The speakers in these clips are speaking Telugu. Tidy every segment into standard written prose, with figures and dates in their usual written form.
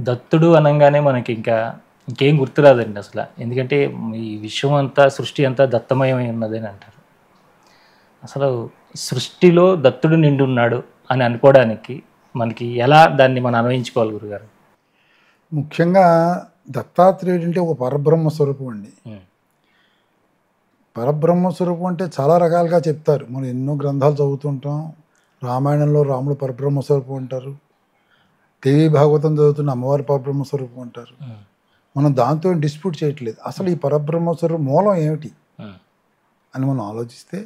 దత్తుడు అనంగానే మనకి ఇంకేం గుర్తురాదండి అసలు. ఎందుకంటే ఈ విశ్వం అంతా, సృష్టి అంతా దత్తమయమై ఉన్నదని అంటారు. అసలు సృష్టిలో దత్తుడు నిండున్నాడు అని అనుకోవడానికి మనకి ఎలా దాన్ని మనం అన్వయించుకోవాలి గురుగారు? ముఖ్యంగా దత్తాత్రేయుడు అంటే ఒక పరబ్రహ్మ స్వరూపం అండి. పరబ్రహ్మ స్వరూపం అంటే చాలా రకాలుగా చెప్తారు. మనం ఎన్నో గ్రంథాలు చదువుతుంటాం. రామాయణంలో రాముడు పరబ్రహ్మ స్వరూపం అంటారు. దేవి భాగవతం చదువుతున్న అమ్మవారి పరబ్రహ్మ స్వరూపం అంటారు. మనం దాంతో డిస్ప్యూట్ చేయట్లేదు. అసలు ఈ పరబ్రహ్మ స్వరూపం మూలం ఏమిటి అని మనం ఆలోచిస్తే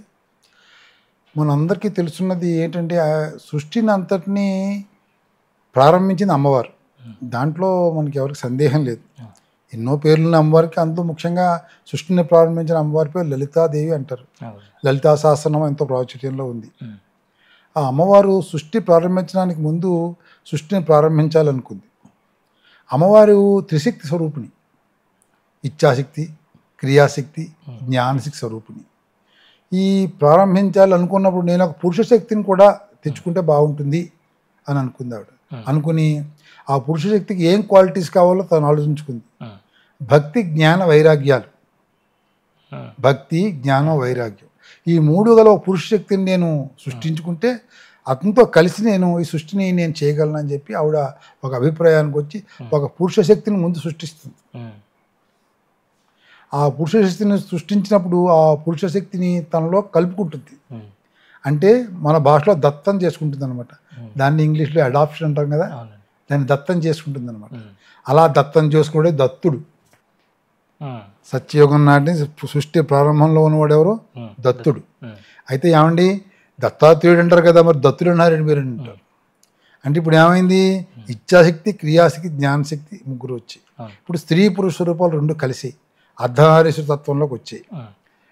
మనందరికీ తెలుసున్నది ఏంటంటే, సృష్టిని అంతటినీ ప్రారంభించింది అమ్మవారు. దాంట్లో మనకి ఎవరికి సందేహం లేదు. ఎన్నో పేర్లున్న అమ్మవారికి, అందులో ముఖ్యంగా సృష్టిని ప్రారంభించిన అమ్మవారి పేరు లలితాదేవి అంటారు. లలితా సహస్రనామం ఎంతో ప్రాచుర్యంలో ఉంది. ఆ అమ్మవారు సృష్టి ప్రారంభించడానికి ముందు సృష్టిని ప్రారంభించాలనుకుంది. అమ్మవారు త్రిశక్తి స్వరూపిణి. ఇచ్ఛాశక్తి, క్రియాశక్తి, జ్ఞానశక్తి స్వరూపిణి. ఈ ప్రారంభించాలనుకున్నప్పుడు నేను ఒక పురుష శక్తిని కూడా తెచ్చుకుంటే బాగుంటుంది అని అనుకుంది ఆవిడ. అనుకుని ఆ పురుష శక్తికి ఏం క్వాలిటీస్ కావాలో తను ఆలోచించుకుంది. భక్తి, జ్ఞాన, వైరాగ్యాలు. భక్తి, జ్ఞానం, వైరాగ్యం, ఈ మూడు గల ఒక పురుష శక్తిని నేను సృష్టించుకుంటే అతనితో కలిసి నేను ఈ సృష్టిని నేను చేయగలను అని చెప్పి ఆవిడ ఒక అభిప్రాయానికి వచ్చి ఒక పురుష శక్తిని ముందు సృష్టిస్తుంది. ఆ పురుష శక్తిని సృష్టించినప్పుడు ఆ పురుష శక్తిని తనలో కలుపుకుంటుంది. అంటే మన భాషలో దత్తం చేసుకుంటుంది అనమాట. దాన్ని ఇంగ్లీష్లో అడాప్షన్ అంటాం కదా, దాన్ని దత్తం చేసుకుంటుంది అనమాట. అలా దత్తం చేసుకుంటే దత్తుడు. సత్యయుగం నాటి సృష్టి ప్రారంభంలో ఉన్నవాడు ఎవరు? దత్తుడు. అయితే ఏమండి, దత్తాత్రేయుడు అంటారు కదా, మరి దత్తుడు అన్నారండి మీరు అంటారు. అంటే ఇప్పుడు ఏమైంది? ఇచ్ఛాశక్తి, క్రియాశక్తి, జ్ఞానశక్తి ముగ్గురు వచ్చాయి. ఇప్పుడు స్త్రీ పురుష స్వరూపాలు రెండు కలిసి అర్ధనారీశ్వర తత్వంలోకి వచ్చాయి.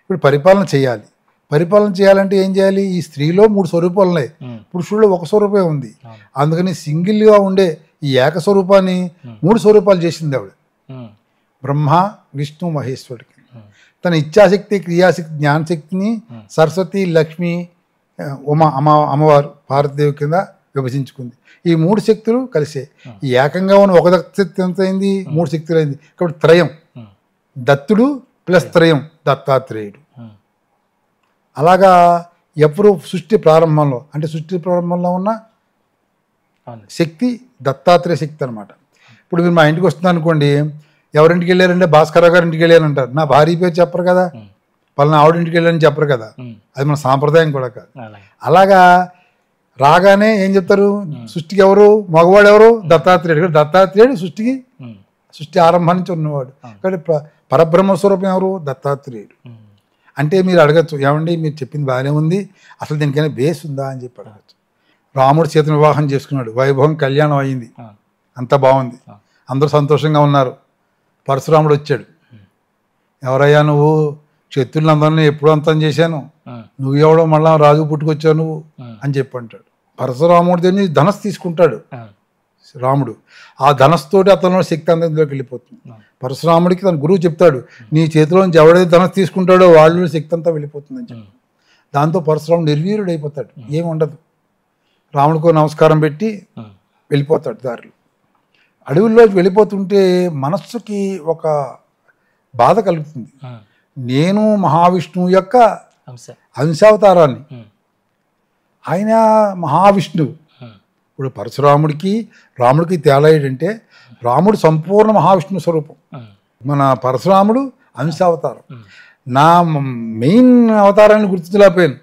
ఇప్పుడు పరిపాలన చేయాలి. పరిపాలన చేయాలంటే ఏం చేయాలి? ఈ స్త్రీలో 3 స్వరూపాలు ఉన్నాయి, పురుషుల్లో ఒక స్వరూపమే ఉంది. అందుకని సింగిల్గా ఉండే ఈ ఏకస్వరూపాన్ని 3 స్వరూపాలు చేసింది ఆవిడ. బ్రహ్మ, విష్ణు, మహేశ్వరుడికి తన ఇచ్ఛాశక్తి, క్రియాశక్తి, జ్ఞానశక్తిని సరస్వతి, లక్ష్మి, అమ్మవారు పార్వతీదేవి కింద విభజించుకుంది. ఈ 3 శక్తులు కలిసే ఈ ఏకంగా ఉన్న ఒక శక్తి ఎంత అయింది? 3 శక్తులు అయింది. కాబట్టి త్రయం, దత్తుడు ప్లస్ త్రయం దత్తాత్రేయుడు. అలాగా ఎప్పుడు సృష్టి ప్రారంభంలో, అంటే సృష్టి ప్రారంభంలో ఉన్న శక్తి దత్తాత్రేయ శక్తి అనమాట. ఇప్పుడు మీరు మా ఇంటికి వస్తున్నారు అనుకోండి, ఎవరింటికి వెళ్ళారంటే భాస్కరరావు గారి ఇంటికి వెళ్ళారంటారు. నా భార్య పేరు చెప్పరు కదా, పలానా ఆవిడింటికి వెళ్ళారని చెప్పరు కదా, అది మన సాంప్రదాయం కూడా కాదు. అలాగా రాగానే ఏం చెప్తారు? సృష్టికి ఎవరు? మగవాడు ఎవరు? దత్తాత్రేయుడు. దత్తాత్రేయుడు సృష్టి ఆరంభం నుంచి ఉన్నవాడు. కాబట్టి పరబ్రహ్మ స్వరూపం ఎవరు? దత్తాత్రేయుడు. అంటే మీరు అడగచ్చు, ఏమండి మీరు చెప్పింది బాగానే ఉంది, అసలు దీనికైనా బేస్ ఉందా అని చెప్పి అడగచ్చు. రాముడు సీతను వివాహం చేసుకున్నాడు, వైభవం కళ్యాణం అయింది, అంతా బాగుంది, అందరూ సంతోషంగా ఉన్నారు. పరశురాముడు వచ్చాడు. ఎవరయ్యా నువ్వు? శత్రులందరినీ ఎప్పుడు అంతం చేశాను, నువ్వు ఎవడో మళ్ళా రాజు పుట్టుకొచ్చావు నువ్వు అని చెప్పి అంటాడు. పరశురాముడి దగ్గర ధనస్సు తీసుకుంటాడు రాముడు. ఆ ధనస్సుతోటి అతనిలో శక్తి అంతలోకి వెళ్ళిపోతుంది. పరశురాముడికి తన గురువు చెప్తాడు, నీ చేతిలో నుంచి ఎవడైతే ధనస్సు తీసుకుంటాడో వాళ్ళు శక్తి అంతా వెళ్ళిపోతుందని చెప్పి. దాంతో పరశురాముడు నిర్వీర్యుడు అయిపోతాడు, ఏమి ఉండదు. రాముడికో నమస్కారం పెట్టి వెళ్ళిపోతాడు దారిలో. అడవుల్లోకి వెళ్ళిపోతుంటే మనస్సుకి ఒక బాధ కలుగుతుంది. నేను మహావిష్ణువు యొక్క అంశావతారాన్ని, ఆయన మహావిష్ణువు. ఇప్పుడు పరశురాముడికి రాముడికి తేడా ఏంటంటే, రాముడు సంపూర్ణ మహావిష్ణు స్వరూపం, మన పరశురాముడు అంశావతారం. నా మెయిన్ అవతారాన్ని గుర్తించలేకపోయాను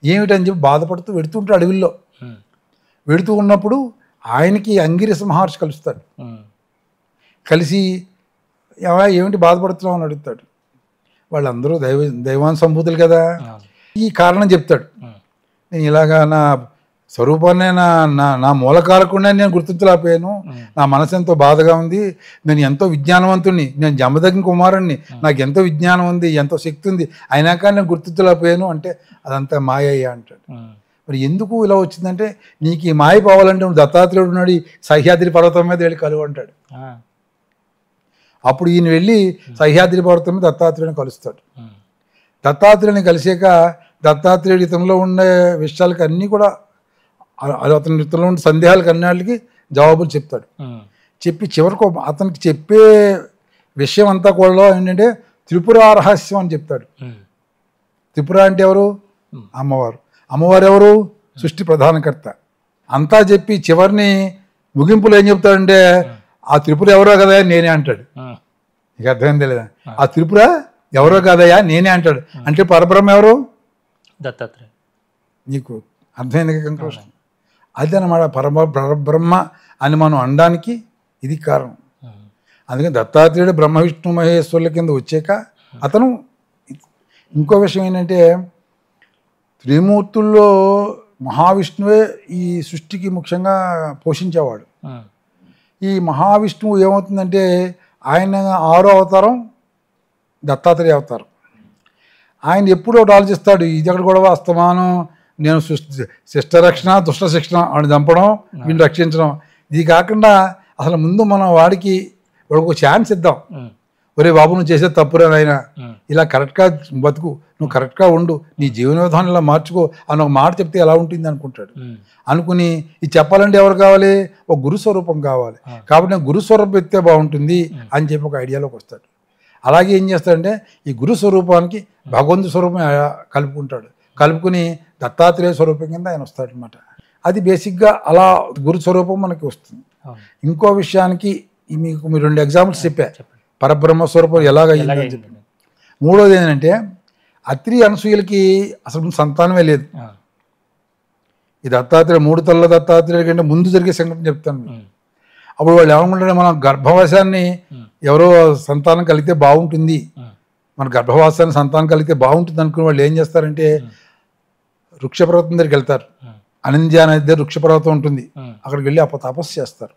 ఏమిటని చెప్పి బాధపడుతూ వెడుతుంటే అడవిలో వెడుతూ ఉన్నప్పుడు ఆయనకి అంగిరస మహర్షి కలుస్తాడు. కలిసి ఏమిటి బాధపడుతున్నావు అని అడుగుతాడు. వాళ్ళందరూ దైవాన్ సంభూతులు కదా. ఈ కారణం చెప్తాడు, నేను ఇలాగా నా స్వరూపాన్ని నా మూలకారకుండా నేను గుర్తించలేకపోయాను, నా మనసు ఎంతో బాధగా ఉంది, నేను ఎంతో విజ్ఞానవంతుణ్ణి, నేను జమదగ్ని కుమారుణ్ణి, నాకు ఎంతో విజ్ఞానం ఉంది, ఎంతో శక్తి ఉంది, అయినా కానీ నేను గుర్తించలేకపోయాను అంటే అదంతా మాయయ్యా అంటాడు. మరి ఎందుకు ఇలా వచ్చిందంటే, నీకు ఈ మాయ పోవాలంటే నువ్వు దత్తాత్రేయుడు ఉన్నాడు సహ్యాద్రి పర్వతం మీద వెళ్ళి కలువు అంటాడు. అప్పుడు ఈయన వెళ్ళి సహ్యాద్రి పర్వతం మీద దత్తాత్రేయుని కలుస్తాడు. దత్తాత్రేయుని కలిసాక దత్తాత్రేయుడు ఇతనిలో ఉండే విషయాలకి అన్నీ కూడా, అతని ఇతనిలో ఉండే సందేహాలకు అన్నిటికి జవాబులు చెప్తాడు. చెప్పి చివరికి అతనికి చెప్పే విషయం అంతా కూడా ఏంటంటే త్రిపుర రహస్యం అని చెప్తాడు. త్రిపుర అంటే ఎవరు? అమ్మవారు. అమ్మవారు ఎవరు? సృష్టి ప్రధానకర్త. అంతా చెప్పి చివరిని ముగింపులో ఏం చెప్తాడంటే ఆ త్రిపుర ఎవరో కదయా నేనే అంటాడు. ఇక అర్థమైందే లేదా? ఆ త్రిపుర ఎవరో కదయా నేనే అంటాడు. అంటే పరబ్రహ్మ ఎవరు? దత్తాత్రేయ. నీకు అర్థమైంది కంక్లూషన్. అది అన్నమాట పరబ్రహ్మ అని మనం అనడానికి ఇది కారణం. అందుకని దత్తాత్రేయుడు బ్రహ్మ విష్ణు మహేశ్వరుల కింద వచ్చాక అతను ఇంకో విషయం ఏంటంటే త్రిమూర్తుల్లో మహావిష్ణువే ఈ సృష్టికి ముఖ్యంగా పోషించేవాడు. ఈ మహావిష్ణువు ఏమవుతుందంటే ఆయన 6వ అవతారం దత్తాత్రేయ అవతారం. ఆయన ఎప్పుడో ఒకటి ఆలోచిస్తాడు, ఇది ఎక్కడ కూడా అస్తమానం నేను శిష్ట రక్షణ దుష్ట శిక్షణ వాడిని చంపడం వీడిని రక్షించడం, ఇది కాకుండా అసలు ముందు మనం వాడికి ఒక ఛాన్స్ ఇద్దాం. ఒరే బాబు నువ్వు చేసే తప్పురా నాయనా, ఇలా కరెక్ట్గా బతుకు, నువ్వు కరెక్ట్గా ఉండు, నీ జీవన విధానం ఇలా మార్చుకో అని ఒక మాట చెప్తే ఎలా ఉంటుంది అనుకుంటాడు. అనుకుని ఇది చెప్పాలంటే ఎవరు కావాలి? ఒక గురుస్వరూపం కావాలి. కాబట్టి నేను గురుస్వరూపం ఎత్తే బాగుంటుంది అని చెప్పి ఒక ఐడియాలోకి వస్తాడు. అలాగే ఏం చేస్తాడంటే ఈ గురు స్వరూపానికి భగవంతు స్వరూపం కలుపుకుంటాడు. కలుపుకుని దత్తాత్రేయ స్వరూపం కింద ఆయన వస్తాడనమాట. అది బేసిక్గా అలా గురు స్వరూపం మనకి వస్తుంది. ఇంకో విషయానికి మీకు 2 ఎగ్జాంపుల్స్ చెప్పా, పరబ్రహ్మ స్వరూపం ఎలాగ అయ్యిందని చెప్పి. మూడోది ఏంటంటే అత్రి అనసూయలకి అసలు సంతానమే లేదు. ఈ దత్తాత్రేయ 3 తల్ల దత్తాత్రేయుల కంటే ముందు జరిగే సంఘటన చెప్తాను. అప్పుడు వాళ్ళు ఏమనుకుంటారంటే మనం గర్భవాసాన్ని ఎవరో సంతానం కలిగితే బాగుంటుంది, మన గర్భవాసాన్ని సంతానం కలిగితే బాగుంటుంది అనుకుని వాళ్ళు ఏం చేస్తారంటే వృక్షపర్వతం దగ్గరికి వెళ్తారు. అనంద్య అనే దగ్గర వృక్షపర్వతం ఉంటుంది, అక్కడికి వెళ్ళి తపస్సు చేస్తారు.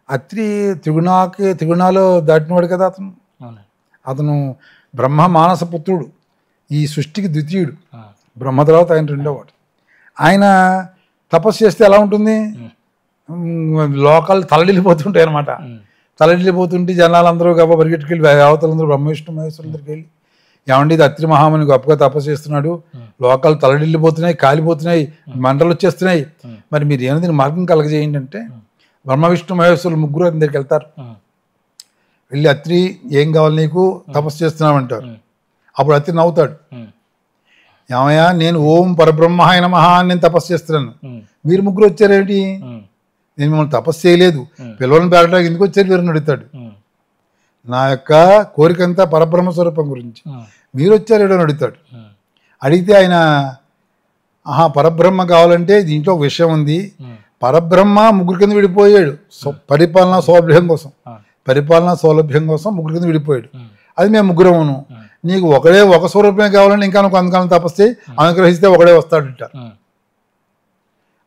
అత్రి త్రిగుణాలు దాటినవాడు కదా అతను బ్రహ్మ మానస పుత్రుడు, ఈ సృష్టికి ద్వితీయుడు. బ్రహ్మ తర్వాత ఆయన రెండోవాడు. ఆయన తపస్సు చేస్తే ఎలా ఉంటుంది? లోకాలు తలడిల్లిపోతుంటాయి అనమాట. తలడిల్లిపోతుంటే జనాలందరూ గొప్ప పరిగెట్టుకెళ్ళి అవతలందరూ బ్రహ్మ విష్ణు మహేశ్వరుల దగ్గరికి వెళ్ళి ఏమండి ఇది అత్రి మహాముని గొప్పగా తపస్సు చేస్తున్నాడు, లోకాలు తలడిల్లిపోతున్నాయి, కాలిపోతున్నాయి, మంటలు వచ్చేస్తున్నాయి, మరి మీరు ఏమైనా దీన్ని మార్గం కలగజేయండి అంటే బ్రహ్మ విష్ణు మహేశ్వరులు ముగ్గురు అతని దగ్గరికి వెళ్తారు. వెళ్ళి అత్రి ఏం కావాలి నీకు, తపస్సు చేస్తున్నామంటారు. అప్పుడు అత్రి నవ్వుతాడు, ఏమయ్యా నేను ఓం పరబ్రహ్మాయ నమః అని నేను తపస్సు చేస్తున్నాను, మీరు ముగ్గురు వచ్చారేంటి? నేను మిమ్మల్ని తపస్సు చేయలేదు, పిల్లలను పెరగడానికి ఎందుకు వచ్చారు మీరు అడుగుతాడు. నా యొక్క కోరికంతా పరబ్రహ్మ స్వరూపం గురించి, మీరు వచ్చారు ఏడో అని అడుగుతాడు. అడిగితే ఆయన పరబ్రహ్మ కావాలంటే దీంట్లో ఒక విషయం ఉంది, పరబ్రహ్మ ముగ్గురు కింద విడిపోయాడు పరిపాలనా సౌలభ్యం కోసం, పరిపాలనా సౌలభ్యం కోసం ముగ్గురు కింద విడిపోయాడు. అది మేము ముగ్గురమును, నీకు ఒక స్వరూపమే కావాలని ఇంకా నువ్వు కొంతకాలం తపస్సు అనుగ్రహిస్తే ఒకడే వస్తాడంట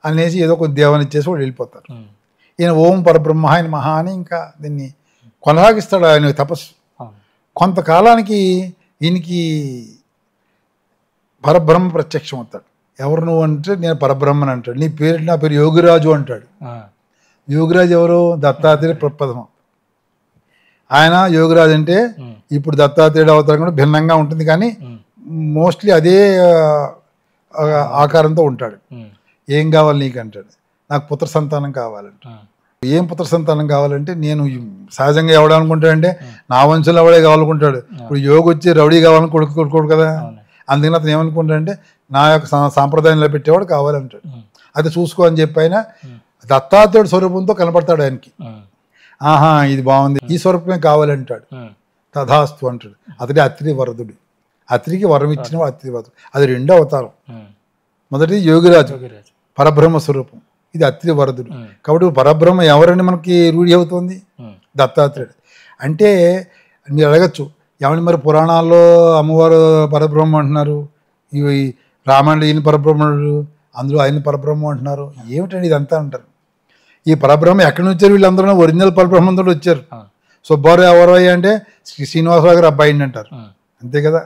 అనేసి ఏదో కొద్ది దేవాన్ని ఇచ్చేసి వాడు వెళ్ళిపోతారు. ఈయన ఓం పరబ్రహ్మ ఆయన మహా అని ఇంకా దీన్ని కొనసాగిస్తాడు ఆయన తపస్సు. కొంతకాలానికి ఈయనకి పరబ్రహ్మ ప్రత్యక్షం అవుతాడు. ఎవరు నువ్వు అంటే నేను పరబ్రహ్మని అంటాడు. నీ పేరు నా పేరు యోగిరాజు అంటాడు. యోగిరాజు ఎవరు? దత్తాత్రేయ ప్రప్రథమం. ఆయన యోగిరాజు అంటే ఇప్పుడు దత్తాత్రేయుడు అవతారం కూడా భిన్నంగా ఉంటుంది, కానీ మోస్ట్లీ అదే ఆకారంతో ఉంటాడు. ఏం కావాలి నీకు అంటాడు. నాకు పుత్ర సంతానం కావాలంట. ఏం పుత్ర సంతానం కావాలంటే నేను సహజంగా ఎవడనుకుంటాడంటే నా వంశంలో ఎవడే కావాలనుకుంటాడు. ఇప్పుడు యోగి వచ్చి రౌడీ కావాలని కొడుకోడు కదా, అందుకని అతను ఏమనుకుంటాడంటే నా యొక్క సాంప్రదాయంలో పెట్టేవాడు కావాలంటాడు. అది చూసుకో అని చెప్పి ఆయన దత్తాత్రేయుడు స్వరూపంతో కనపడతాడు ఆయనకి. ఇది బాగుంది, ఈ స్వరూపమే కావాలంటాడు. తథాస్తు అంటాడు. అతడే అత్రి వరదుడు. అత్రికి వరం ఇచ్చిన అత్రి వరదుడు. అది రెండో అవతారం. మొదటిది యోగిరాజు పరబ్రహ్మ స్వరూపం, ఇది అత్రి వరదుడు. కాబట్టి పరబ్రహ్మ ఎవరని మనకి రూఢి అవుతుంది? దత్తాత్రేయుడు. అంటే మీరు అడగచ్చు, ఏమని మరి పురాణాల్లో అమ్మవారు పరబ్రహ్మ అంటున్నారు, ఇవి రామాయణుడు ఈయన పరబ్రహ్మణుడు, అందులో ఆయన పరబ్రహ్మ అంటున్నారు, ఏమిటండి ఇదంతా అంటారు. ఈ పరబ్రహ్మ ఎక్కడి నుంచి వచ్చారు? వీళ్ళందరూ ఒరిజినల్ పరబ్రహ్మంతో వచ్చారు. సుబ్బారావు ఎవరు అంటే శ్రీనివాసరావు గారు అబ్బాయిని అంటారు, అంతే కదా.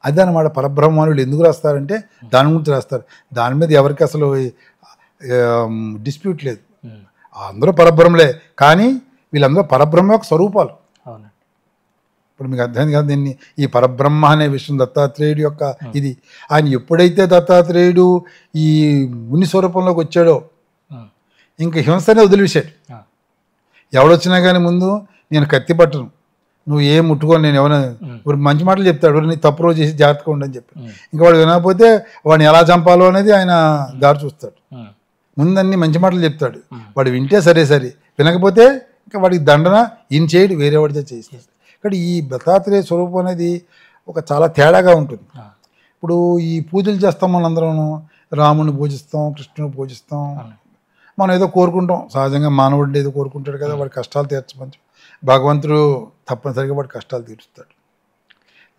అదే అన్నమాట పరబ్రహ్మ వీళ్ళు ఎందుకు రాస్తారంటే దాని గురించి రాస్తారు. దాని మీద ఎవరికి అసలు డిస్ప్యూట్ లేదు. అందరూ పరబ్రహ్మలే, కానీ వీళ్ళందరూ పరబ్రహ్మ యొక్క స్వరూపాలు. ఇప్పుడు మీకు అర్థమైంది కదా దీన్ని, ఈ పరబ్రహ్మ అనే విషయం దత్తాత్రేయుడు యొక్క ఇది. ఆయన ఎప్పుడైతే దత్తాత్రేయుడు ఈ ముని స్వరూపంలోకి వచ్చాడో ఇంక హింసనే వదిలివేశాడు. ఎవడొచ్చినా కానీ ముందు నేను కత్తి పట్టను, నువ్వు ఏం ముట్టుకొని నేను ఎవరైనా ఇప్పుడు మంచి మాటలు చెప్తాడు, నీ తప్పు రోజు చేసి జాగ్రత్తగా ఉండని చెప్పి. ఇంకా వాడు వినకపోతే వాడిని ఎలా చంపాలో అనేది ఆయన దారి చూస్తాడు. ముందన్ని మంచి మాటలు చెప్తాడు, వాడు వింటే సరే సరే, వినకపోతే ఇంకా వాడికి దండన ఈయన చేయడు, వేరే వాడితో చేసేస్తాడు. ఇక్కడ ఈ దత్తాత్రేయ స్వరూపం అనేది ఒక చాలా తేడాగా ఉంటుంది. ఇప్పుడు ఈ పూజలు చేస్తాం మనందరం, రాముని పూజిస్తాం, కృష్ణుని పూజిస్తాం, మనం ఏదో కోరుకుంటాం, సహజంగా మానవుడిని ఏదో కోరుకుంటాడు కదా, వాడి కష్టాలు తీర్చమని. భగవంతుడు తప్పనిసరిగా వాడి కష్టాలు తీరుస్తాడు.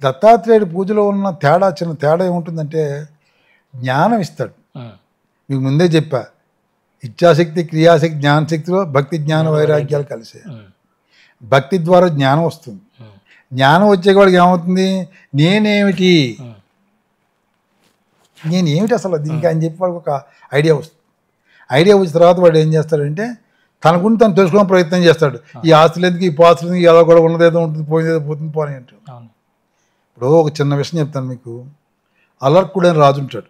దత్తాత్రేయుడి పూజలో ఉన్న తేడా, చిన్న తేడా ఏముంటుందంటే జ్ఞానం ఇస్తాడు. మీకు ముందే చెప్పా, ఇచ్ఛాశక్తి, క్రియాశక్తి, జ్ఞానశక్తిలో భక్తి, జ్ఞాన, వైరాగ్యాలు కలిసే. భక్తి ద్వారా జ్ఞానం వస్తుంది. జ్ఞానం వచ్చేవాడికి ఏమవుతుంది, నేనేమిటి అసలు దీనికి అని చెప్పి వాడికి ఒక ఐడియా వస్తుంది. ఐడియా వచ్చిన తర్వాత వాడు ఏం చేస్తాడంటే తన గురించి తను తెలుసుకోవడం ప్రయత్నం చేస్తాడు. ఈ ఆస్తులు ఎందుకు, ఈ పాస్తులు ఎందుకు, ఎలా కూడా ఉన్నదేదో ఉంటుంది, పోయిందేదో పోతుంది, పోనీ అంటాడు. ఇప్పుడు ఒక చిన్న విషయం చెప్తాను మీకు. అలర్కుడు అని రాజు ఉంటాడు,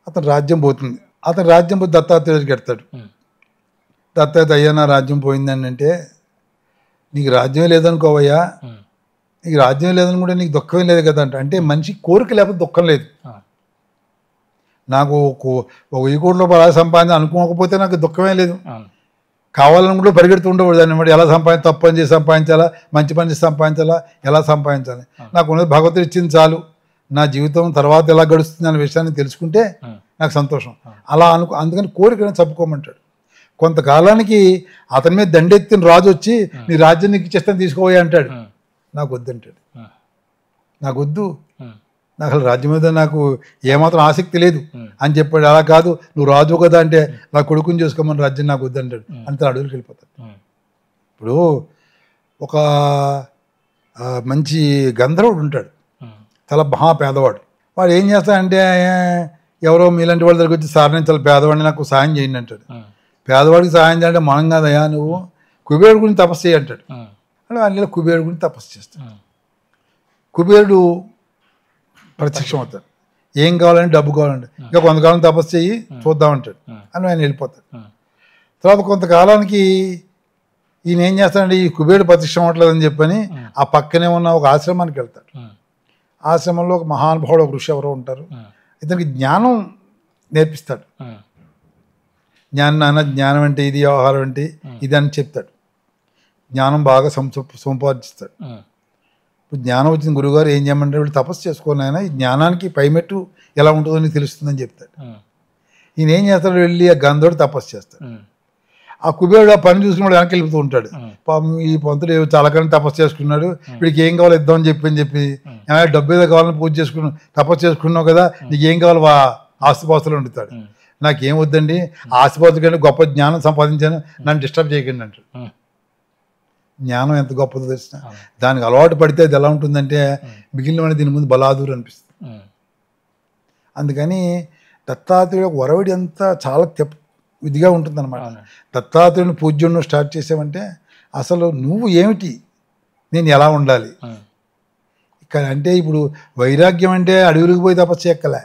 అతను రాజ్యం పోతుంది. అతను రాజ్యం పోయి దత్తాత్రేయుడికి ఎడతాడు. దత్తాత్రేయ, అయ్యా నా రాజ్యం పోయిందని అంటే, నీకు రాజ్యం లేదనుకోవయ్యా, నీకు రాజ్యం లేదని కూడా నీకు దుఃఖమే లేదు కదా అంటే మనిషి కోరిక లేకపోతే దుఃఖం లేదు. నాకు ఒక 1000 కోట్ల రూపాయలు సంపాదించి అనుకోకపోతే నాకు దుఃఖమే లేదు. కావాలని కూడా పరిగెడుతూ ఉండకూడదు. దాన్ని బట్టి ఎలా సంపాదించి, తప్పు పని చేసి సంపాదించాలా, మంచి పని చేసి సంపాదించాలా, ఎలా సంపాదించాలి, నాకు ఉన్నది భగవంతుడు ఇచ్చింది చాలు, నా జీవితం తర్వాత ఎలా గడుస్తుంది అనే విషయాన్ని తెలుసుకుంటే నాకు సంతోషం. అలా అందుకని కోరికను చెప్పుకోమంటాడు. కొంతకాలానికి అతని మీద దండెత్తిన రాజు వచ్చి నీ రాజ్యం నీకు ఇచ్చేస్తాను తీసుకోబోయే అంటాడు. నాకు వద్దంటాడు. నాకు వద్దు, నాకు అసలు రాజ్యం మీద నాకు ఏమాత్రం ఆసక్తి లేదు అని చెప్పాడు. అలా కాదు, నువ్వు రాజు కదా అంటే నా కొడుకుని చేసుకోమని, రాజ్యం నాకు వద్దంటాడు. అంతే అడవులకు వెళ్ళిపోతాడు. ఇప్పుడు ఒక మంచి గంధర్వుడు ఉంటాడు, చాలా మహా పేదవాడు. వాడు ఏం చేస్తాడంటే ఎవరో మీలాంటి వాళ్ళ దగ్గరికి వచ్చి, సార్ నేను చాలా పేదవాడిని, నాకు సాయం చేయండి అంటాడు. పేదవాడికి సాయం చేయాలంటే మనం కాదయా, నువ్వు కుబేరుడు గురించి తపస్సు చేయి అంటాడు. అంటే వాళ్ళు కుబేరుడు గురించి తపస్సు చేస్తాడు. కుబేరుడు ప్రత్యక్షం అవుతాడు. ఏం కావాలంటే డబ్బు కావాలంటే, ఇంకా కొంతకాలం తపస్సు చెయ్యి చూద్దామంటాడు అని ఆయన వెళ్ళిపోతాడు. తర్వాత కొంతకాలానికి ఈయన ఏం చేస్తాడంటే, ఈ కుబేరుడు ప్రత్యక్షం అవ్వట్లేదని చెప్పని ఆ పక్కనే ఉన్న ఒక ఆశ్రమానికి వెళ్తాడు. ఆశ్రమంలో ఒక మహానుభావుడు, ఒక ఋషి ఎవరో ఉంటారు. ఇతనికి జ్ఞానం నేర్పిస్తాడు. జ్ఞానం అంటే ఇది, వ్యవహారం అంటే ఇది అని చెప్తాడు. జ్ఞానం బాగా సంపాదిస్తాడు. ఇప్పుడు జ్ఞానం వచ్చిన గురువుగారు ఏం చేయమంటారు, వీళ్ళు తపస్సు చేసుకోని ఆయన ఈ జ్ఞానానికి పైమెట్టు ఎలా ఉంటుందో నీకు తెలుస్తుందని చెప్తాడు. ఈయన ఏం చేస్తాడు, వెళ్ళి ఆ గంధుడు తపస్సు చేస్తాడు. ఆ కుబేరుడు ఆ పని చూసుకున్నాడు, వెనక్కి వెళ్ళిపోతూ ఉంటాడు. పాపం ఈ పంతుడు చాలా కాలం తపస్సు చేసుకున్నాడు, వీడికి ఏం కావాలో ఇద్దామని చెప్పి ఏమైనా డబ్బు ఏదో కావాలని పూజ చేసుకున్నావు, తపస్సు చేసుకున్నావు కదా, నీకు ఏం కావాలి ఆస్తిపాస్తులు వండుతాడు. నాకేం వద్దండి, ఆస్తిపాస్తుల కంటే గొప్ప జ్ఞానం సంపాదించాను, నన్ను డిస్టర్బ్ చేయకండి అంటాడు. జ్ఞానం ఎంత గొప్పదో తెలిసిన, దానికి అలవాటు పడితే అది ఎలా ఉంటుందంటే మిగిలిన దీని ముందు బలాదూరు అనిపిస్తుంది. అందుకని దత్తాత్రేయుడు వరవడి అంతా చాలా ఇదిగా ఉంటుంది అనమాట. దత్తాత్రేయుని పూజ్యం స్టార్ట్ చేసావంటే అసలు నువ్వు ఏమిటి, నేను ఎలా ఉండాలి ఇక్కడ అంటే, ఇప్పుడు వైరాగ్యం అంటే అడవులకు పోయి తపస్సు ఎక్కలే.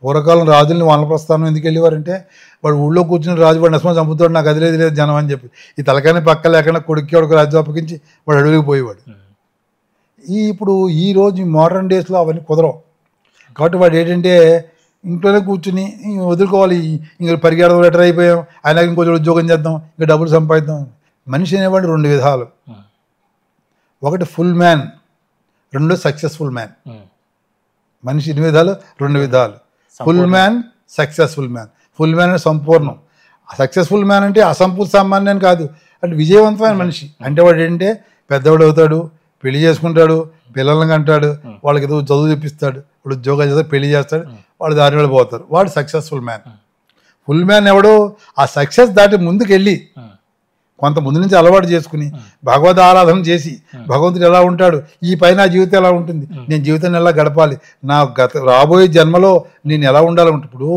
పూర్వకాలం రాజుల్ని వానప్రస్థానం ఎందుకు వెళ్ళేవారంటే, వాడు ఊళ్ళో కూర్చుని రాజు వాడు నష్టం చంపుతాడు, నాకు అది లేదు జనం అని చెప్పి ఈ తలకాని పక్క లేకుండా కొడుక్కి వాడికి రాజ్యం అప్పగించి వాడు అడవికి పోయేవాడు. ఇప్పుడు ఈరోజు మోడర్న్ డేస్లో అవన్నీ కుదరవు. కాబట్టి వాడు ఏంటంటే ఇంట్లోనే కూర్చుని వదులుకోవాలి, ఇంకా పరిగెడదాం, లెటర్ అయిపోయాం, ఆయన ఇంకొంచెం ఉద్యోగం చేద్దాం, ఇంకా డబ్బులు సంపాదిద్దాం. మనిషి అనేవాడు 2 విధాలు, ఒకటి ఫుల్ మ్యాన్, 2 సక్సెస్ఫుల్ మ్యాన్. మనిషి 2 విధాలు, 2 విధాలు, full man, successful man. Full man అంటే సంపూర్ణం, సక్సెస్ఫుల్ మ్యాన్ అంటే అసంపూర్ణ సామాన్యం కాదు, అంటే విజయవంతమైన మనిషి. అంటే వాడు ఏంటంటే పెద్దవాడు అవుతాడు, పెళ్లి చేసుకుంటాడు, పిల్లల్ని అంటాడు, వాళ్ళకి ఏదో చదువు చెప్పిస్తాడు, వాడు ఉద్యోగాలు చేస్తాడు, పెళ్లి చేస్తాడు, వాడు దారి వెళ్ళిపోతారు, వాడు సక్సెస్ఫుల్ మ్యాన్. ఫుల్ మ్యాన్ ఎవడు, ఆ సక్సెస్ దాటి ముందుకు వెళ్ళి కొంత ముందు నుంచి అలవాటు చేసుకుని భగవద్ ఆరాధన చేసి, భగవంతుడు ఎలా ఉంటాడు, ఈ పైన జీవితం ఎలా ఉంటుంది, నేను జీవితాన్ని ఎలా గడపాలి, నా రాబోయే జన్మలో నేను ఎలా ఉండాలంటే. ఇప్పుడు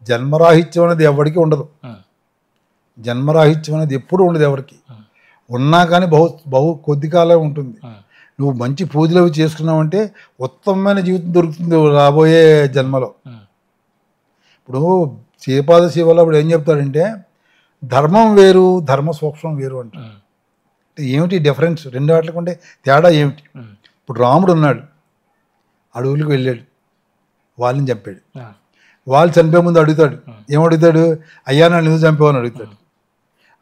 జన్మరాహిత్యం అనేది ఎవరికి ఉండదు, జన్మరాహిత్యం అనేది ఎప్పుడు ఉండదు ఎవరికి, ఉన్నా కానీ బహు కొద్ది కాలం ఉంటుంది. నువ్వు మంచి పూజలు అవి చేసుకున్నావంటే ఉత్తమమైన జీవితం దొరుకుతుంది రాబోయే జన్మలో. ఇప్పుడు శ్రీపాద శివలో అప్పుడు ఏం చెప్తాడంటే, ధర్మం వేరు ధర్మ సూక్ష్మం వేరు అంటారు. అంటే ఏమిటి డిఫరెన్స్ రెండు వాటికి ఉంటే తేడా ఏమిటి? ఇప్పుడు రాముడు ఉన్నాడు, అడవులకు వెళ్ళాడు, వాళ్ళని చంపాడు. వాళ్ళు చనిపోయే ముందు అడుగుతాడు, ఏమడుగుతాడు? అయ్యా నన్ను ఎందుకు చంపావని అడుగుతాడు.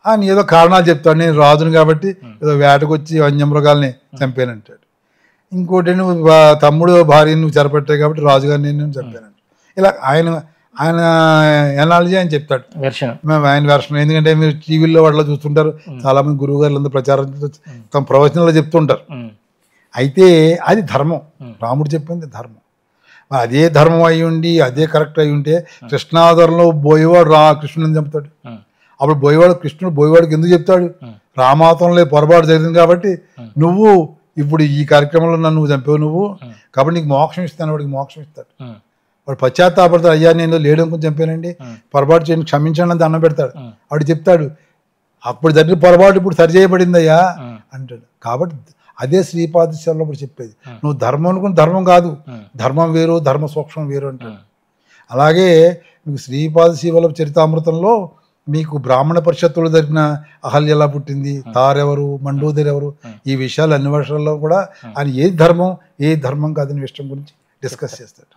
అని ఏదో కారణాలు చెప్తాడు, నేను రాజును కాబట్టి ఏదో వేటకు వచ్చి వన్యమృగాల్ని చంపానంటాడు. ఇంకోటి నువ్వు తమ్ముడు భార్యను నువ్వు చెరపెట్టావు కాబట్టి రాజుగారిని నేను చంపానంట. ఇలా ఆయన ఆయన ఎనాలజీ ఆయన చెప్తాడు, మేము ఆయన వెర్షన్. ఎందుకంటే మీరు టీవీల్లో వాటిలో చూస్తుంటారు, చాలామంది గురువు గారు అందరూ ప్రచారం తమ ప్రవచనంలో చెప్తుంటారు. అయితే అది ధర్మం, రాముడు చెప్పింది ధర్మం. అదే ధర్మం అయి ఉండి అదే కరెక్ట్ అయి ఉంటే కృష్ణావతారంలో బోయేవాడు కృష్ణుని చంపుతాడు. అప్పుడు కృష్ణుడు బోయేవాడికి ఎందుకు చెప్తాడు? రామావతారంలో పొరపాటు జరిగింది కాబట్టి నువ్వు ఇప్పుడు ఈ కార్యక్రమంలో నన్ను చంపావు నువ్వు, కాబట్టి నీకు మోక్షం ఇస్తాను. వాడికి మోక్షం ఇస్తాడు. వాడు పశ్చాత్తాపడతాడు, అయ్యా నేను లేడు అనుకుని చంపానండి, పొరపాటు చేయండి క్షమించండి అని దండం పెడతాడు. వాడు చెప్తాడు, అప్పుడు జరిగిన పొరపాటు ఇప్పుడు సరిచేయబడింది అయ్యా అంటాడు. కాబట్టి అదే శ్రీపాద సేవలో ఇప్పుడు చెప్పేది, నువ్వు ధర్మం అనుకుని ధర్మం కాదు, ధర్మం వేరు ధర్మ సూక్ష్మం వేరు అంటాడు. అలాగే మీకు శ్రీపాద శివల చరితామృతంలో మీకు బ్రాహ్మణ పరిషత్తులు జరిగిన అహల్య ఎలా పుట్టింది, తారెవరు, మండోదరి ఎవరు, ఈ విషయాలు అన్ని వర్షాల్లో కూడా ఆయన ఏది ధర్మం కాదని విషయం గురించి డిస్కస్ చేస్తాడు.